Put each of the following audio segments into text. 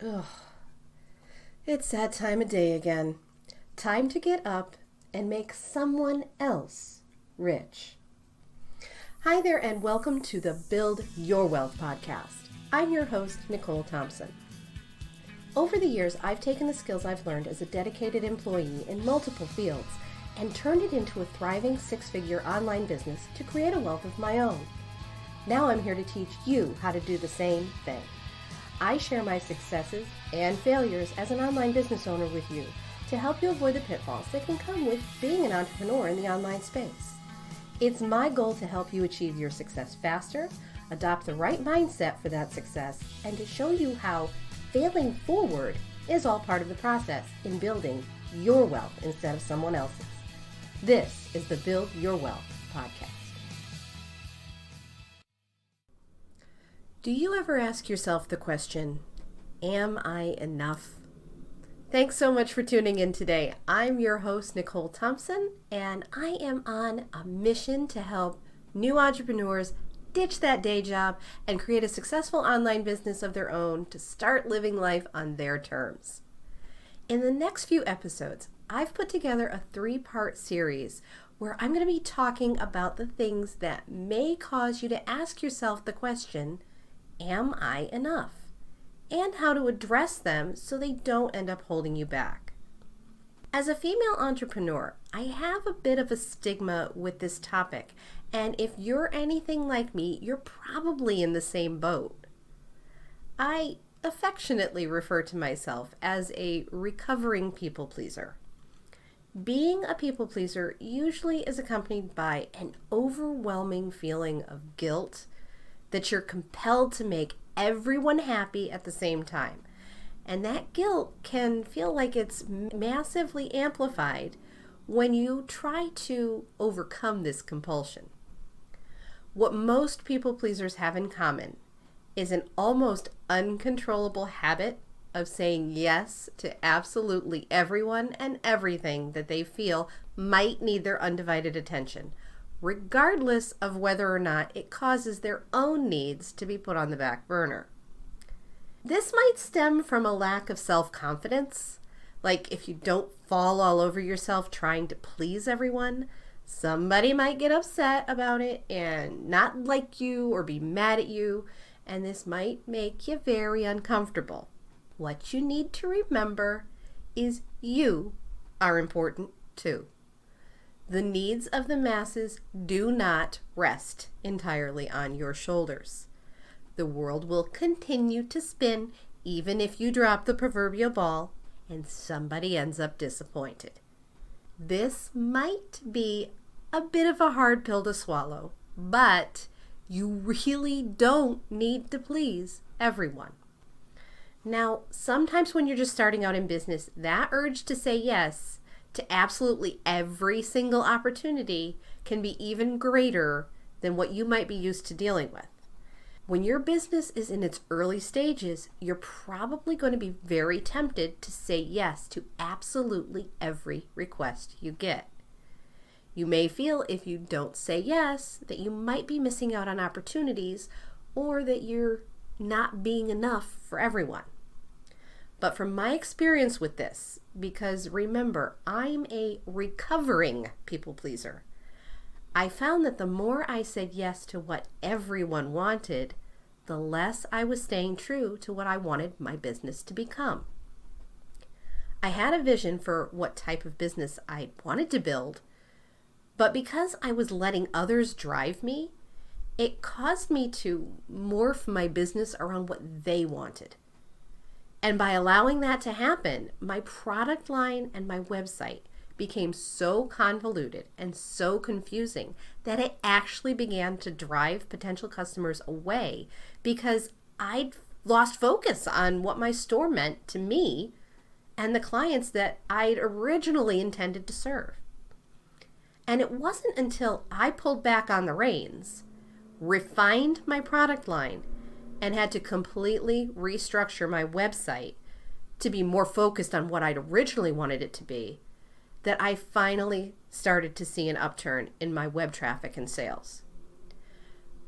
Ugh, it's that time of day again. Time to get up and make someone else rich. Hi there, and welcome to the Build Your Wealth podcast. I'm your host, Nicole Thompson. Over the years, I've taken the skills I've learned as a dedicated employee in multiple fields and turned it into a thriving six-figure online business to create a wealth of my own. Now I'm here to teach you how to do the same thing. I share my successes and failures as an online business owner with you to help you avoid the pitfalls that can come with being an entrepreneur in the online space. It's my goal to help you achieve your success faster, adopt the right mindset for that success, and to show you how failing forward is all part of the process in building your wealth instead of someone else's. This is the Build Your Wealth podcast. Do you ever ask yourself the question, am I enough? Thanks so much for tuning in today. I'm your host, Nicole Thompson, and I am on a mission to help new entrepreneurs ditch that day job and create a successful online business of their own to start living life on their terms. In the next few episodes, I've put together a 3-part series where I'm going to be talking about the things that may cause you to ask yourself the question, am I enough? And how to address them so they don't end up holding you back. As a female entrepreneur, I have a bit of a stigma with this topic, and if you're anything like me, you're probably in the same boat. I affectionately refer to myself as a recovering people pleaser. Being a people pleaser usually is accompanied by an overwhelming feeling of guilt that you're compelled to make everyone happy at the same time. And that guilt can feel like it's massively amplified when you try to overcome this compulsion. What most people pleasers have in common is an almost uncontrollable habit of saying yes to absolutely everyone and everything that they feel might need their undivided attention, regardless of whether or not it causes their own needs to be put on the back burner. This might stem from a lack of self-confidence, like if you don't fall all over yourself trying to please everyone, somebody might get upset about it and not like you or be mad at you, and this might make you very uncomfortable. What you need to remember is you are important too. The needs of the masses do not rest entirely on your shoulders. The world will continue to spin even if you drop the proverbial ball and somebody ends up disappointed. This might be a bit of a hard pill to swallow, but you really don't need to please everyone. Now, sometimes when you're just starting out in business, that urge to say yes to absolutely every single opportunity can be even greater than what you might be used to dealing with. When your business is in its early stages, you're probably going to be very tempted to say yes to absolutely every request you get. You may feel if you don't say yes that you might be missing out on opportunities or that you're not being enough for everyone. But from my experience with this, because remember, I'm a recovering people pleaser, I found that the more I said yes to what everyone wanted, the less I was staying true to what I wanted my business to become. I had a vision for what type of business I wanted to build, but because I was letting others drive me, it caused me to morph my business around what they wanted. And by allowing that to happen, my product line and my website became so convoluted and so confusing that it actually began to drive potential customers away because I'd lost focus on what my store meant to me and the clients that I'd originally intended to serve. And it wasn't until I pulled back on the reins, refined my product line, and had to completely restructure my website to be more focused on what I'd originally wanted it to be, that I finally started to see an upturn in my web traffic and sales.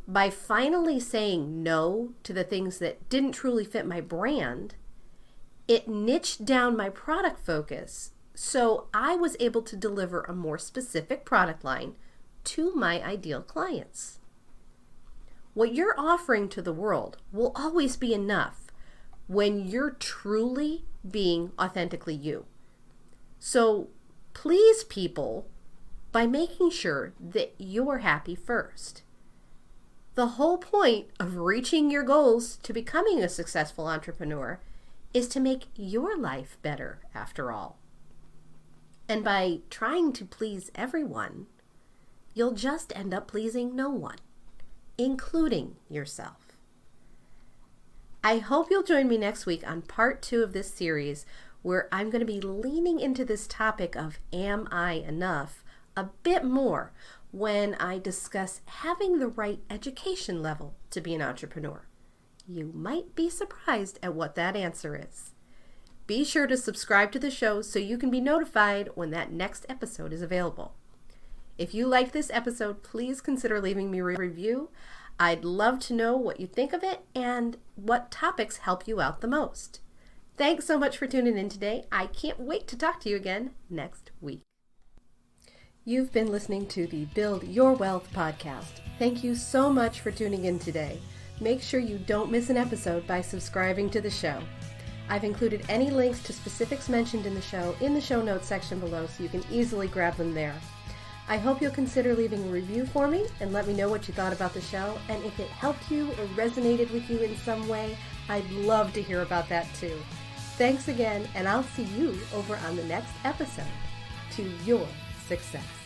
By finally saying no to the things that didn't truly fit my brand It niched down my product focus, so I was able to deliver a more specific product line to my ideal clients. What you're offering to the world will always be enough when you're truly being authentically you. So please people by making sure that you're happy first. The whole point of reaching your goals to becoming a successful entrepreneur is to make your life better, after all. And by trying to please everyone, you'll just end up pleasing no one, including yourself. I hope you'll join me next week on part 2 of this series, where I'm going to be leaning into this topic of am I enough a bit more when I discuss having the right education level to be an entrepreneur. You might be surprised at what that answer is. Be sure to subscribe to the show so you can be notified when that next episode is available. If you liked this episode, please consider leaving me a review. I'd love to know what you think of it and what topics help you out the most. Thanks so much for tuning in today. I can't wait to talk to you again next week. You've been listening to the Build Your Wealth podcast. Thank you so much for tuning in today. Make sure you don't miss an episode by subscribing to the show. I've included any links to specifics mentioned in the show notes section below so you can easily grab them there. I hope you'll consider leaving a review for me and let me know what you thought about the show, and if it helped you or resonated with you in some way, I'd love to hear about that too. Thanks again, and I'll see you over on the next episode to your success.